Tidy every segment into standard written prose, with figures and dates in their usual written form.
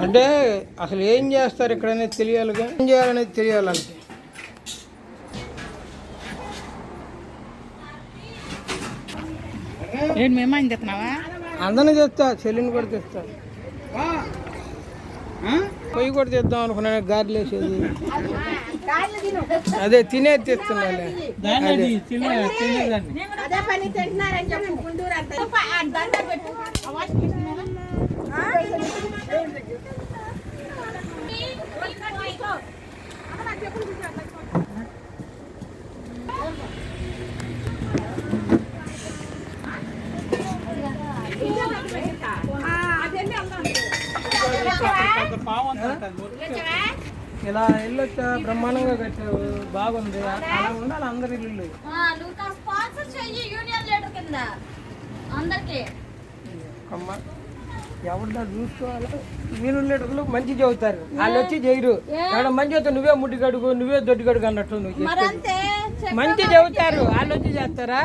అంటే అసలు ఏం చేస్తారు ఇక్కడ అనేది తెలియాలిగా, ఏం చేయాలనేది తెలియాలంటే. అందరినీ తెస్తా, చెల్లిని కూడా తెస్తా, పొయ్యి కూడా తెద్దాం అనుకున్నాను, గారెలు వేసేది. అదే తినేది తెస్తున్నాలే. ఇలా ఇల్లు బ్రహ్మాండంగా కట్టావు, బాగుంది. అలా ఉండాలి అందరి ఇల్లు. ఎవరిదా చూసుకోవాలి. వీళ్ళు లీటర్లు మంచి చెబుతారు, వాళ్ళు వచ్చి చేయరు. ఎవడ మంచి చెబుతారు, నువ్వే ముడ్డి కడుగు, నువ్వే దొడ్డి కడుగు అన్నట్టు నువ్వు మంచి చెబుతారు, వాళ్ళు వచ్చి చేస్తారా?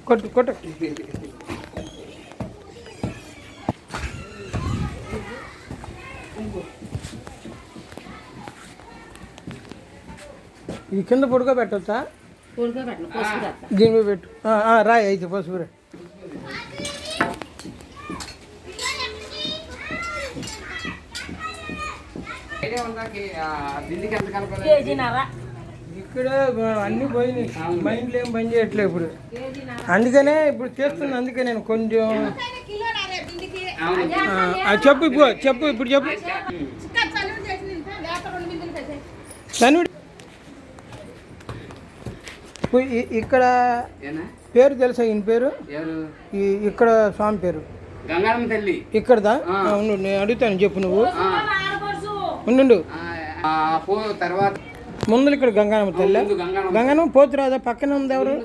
కొట్టు కొట్టు. ఇది కింద పొడుగా పెట్టచ్చా? దీని మీద పెట్టు. రాయి అయితే పసుపు రా. ఇక్కడ అన్నీ పోయినాయి, మైండ్లు ఏం పని చేయట్లేదు ఇప్పుడు. అందుకనే ఇప్పుడు చేస్తున్నా. అందుకే నేను కొంచెం చెప్పు చెప్పు ఇప్పుడు చెప్పు. ఇక్కడ పేరు తెలుసా? ఈయన పేరు ఇక్కడ స్వామి పేరు ఇక్కడదా? నేను అడుగుతాను, చెప్పు నువ్వు. ఉండు తర్వాత ముందు ఇక్కడ గంగానమ్మ తల్లి. గంగానమ్మ పోతురాదా? పక్కన ఉంది ఎవరు?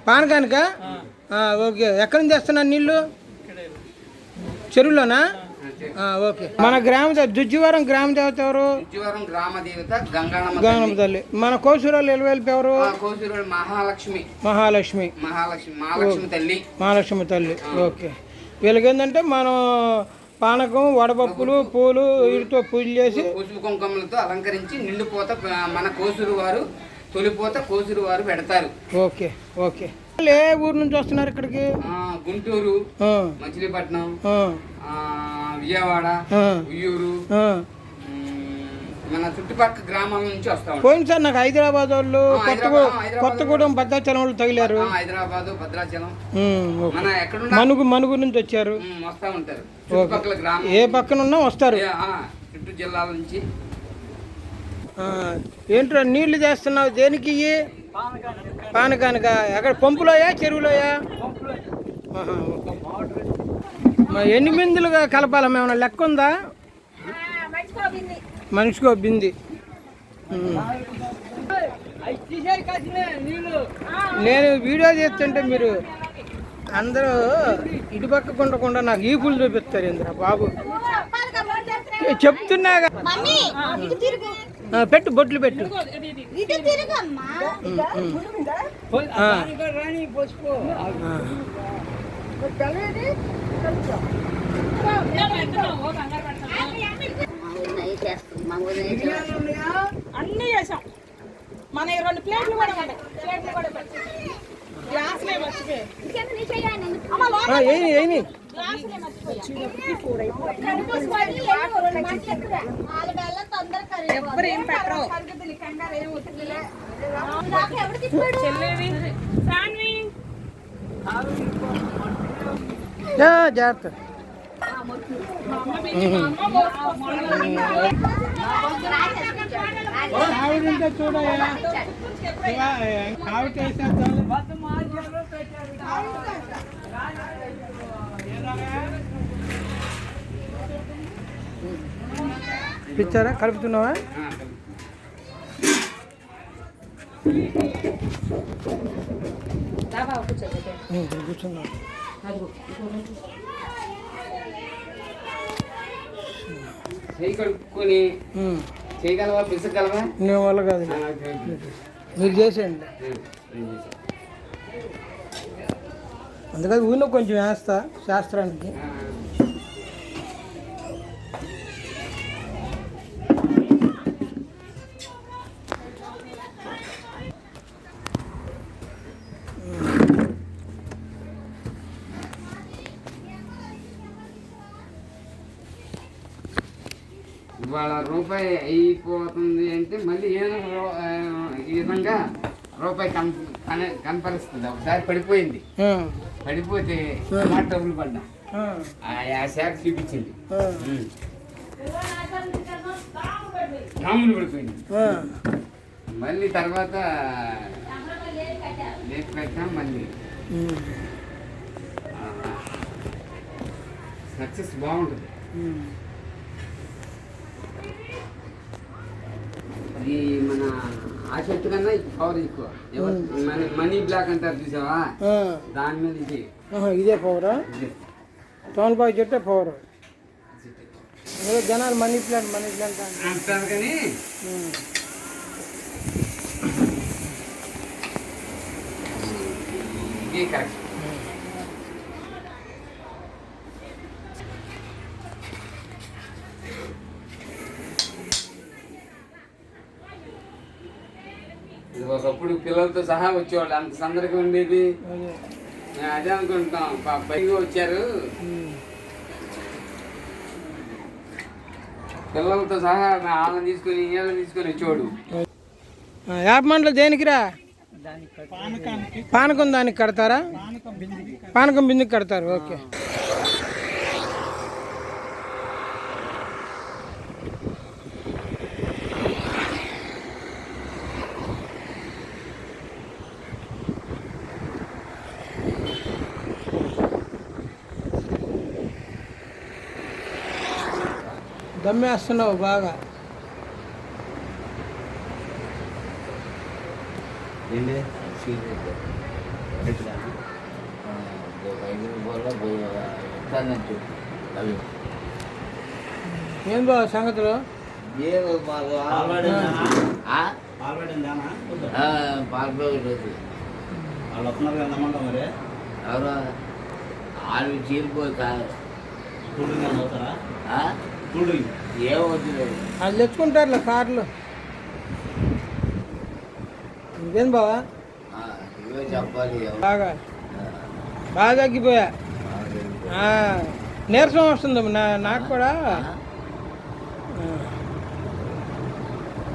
పానకానిక? ఓకే. ఎక్కడి నుంచి తెస్తున్నాను నీళ్ళు? చెరువులోనా? ఓకే. మన గ్రామ దుజ్జివరం గ్రామ దేవత ఎవరు? గంగానమ్మ తల్లి. మన కోసూరాలు ఎలువెల్పి ఎవరు? మహాలక్ష్మి తల్లి. ఓకే. వీళ్ళకి ఏంటంటే మనం పానకం, వడపప్పులు, పూలు వీటితో పూజ చేసి పసుపు కుంకుమలతో అలంకరించి నిండిపోత మన కోసూరు వారు, తొలిపోత కోసూరు వారు పెడతారు. Okay okay. ఏ ఊరు నుంచి వస్తున్నారు ఇక్కడికి? గుంటూరు, మచిలీపట్నం, విజయవాడ, ఉయ్యూరు, మన చుట్టుపక్కల గ్రామాల నుంచి వస్తాం. పోయింది సార్, నాకు హైదరాబాద్ వాళ్ళు, కొత్తగూడెం, భద్రాచలం వాళ్ళు తగిలారు. హైదరాబాద్, భద్రాచలం, మనుగు నుంచి వచ్చారు, వస్తా ఉంటారు. చుట్టుపక్కల గ్రామం ఏ పక్కన ఉన్నా వస్తారు, చుట్టూ జిల్లాల నుంచి. ఏంట్రా నీళ్లు చేస్తున్నావు? దేనికి? పానకానిక. ఎక్కడ పంపులోయా చెరువులోయా? ఎన్ని బిందులుగా కలపాలమ్మా? ఏమన్నా లెక్క ఉందా? మనిషికో బింది. నేను వీడియో చేస్తుంటే మీరు అందరూ ఇటు పక్క ఉండకుండా నాకు ఈ పూలు చూపిస్తారు ఏంద్రా బాబు. చెప్తున్నాగా, పెట్టు, బొట్లు పెట్టు. అన్నీ చేసాం. మన 2 ప్లేట్లు కూడా ఏమి జాగ్రత్త. ఆవిడంటే చూడయా ఆవిడ పిచ్చారా కలుపుతున్నావా? కూర్చున్నా. చేయి కడుక్కొని చేయగలవా? పిసగలవా? నేను వల్ల కాదు, మీరు చేసేయండి. అందుకని ఊళ్ళో కొంచెం వేస్తా శాస్త్రానికి. ఇవాళ రూపాయి అయిపోతుంది అంటే మళ్ళీ ఏదో ఈ విధంగా రూపాయి కనపరుస్తుంది. ఒకసారి పడిపోయింది, పడిపోతే డబ్బులు పడ్డా ఆ శాఖ చూపించింది, కాములు పడిపోయింది. మళ్ళీ తర్వాత లేట్ పెట్టాం, మళ్ళీ సక్సెస్ బాగుంటుంది. ఈ మన ఆ చెట్టు కన్నా పవర్ ఎక్కువ. మనీ బ్లాక్ అంటారు చూసావా, దాని మీద ఇది ఇదే పవరా? తోనపాకు చెట్టే పవర్. జనాలు మనీ ప్లాంట్ అంటారు కానీ ఇదే కరెక్ట్. ఒకప్పుడు పిల్లలతో సహా వచ్చేవాళ్ళు, అంత సందర్భం ఉండేది. అదే అనుకుంటాం, పైగా వచ్చారు పిల్లలతో సహా వాళ్ళని తీసుకొని వీళ్ళని తీసుకొని వచ్చేవాడు. యాపమండలు దేనికిరా? పానకం దానికి కడతారా? పానకం బిందుకు కడతారు. ఓకే. దమ్మేస్తున్నావు బాగా. ఏం బాగా సంగతులు? వాళ్ళు చీలిపోయి అది తెచ్చుకుంటారులే కార్లు. ఇంకేం బావా? చెప్పాలి. బాగా బాగా తగ్గిపోయా, నీరసం వస్తుంది నాకు కూడా.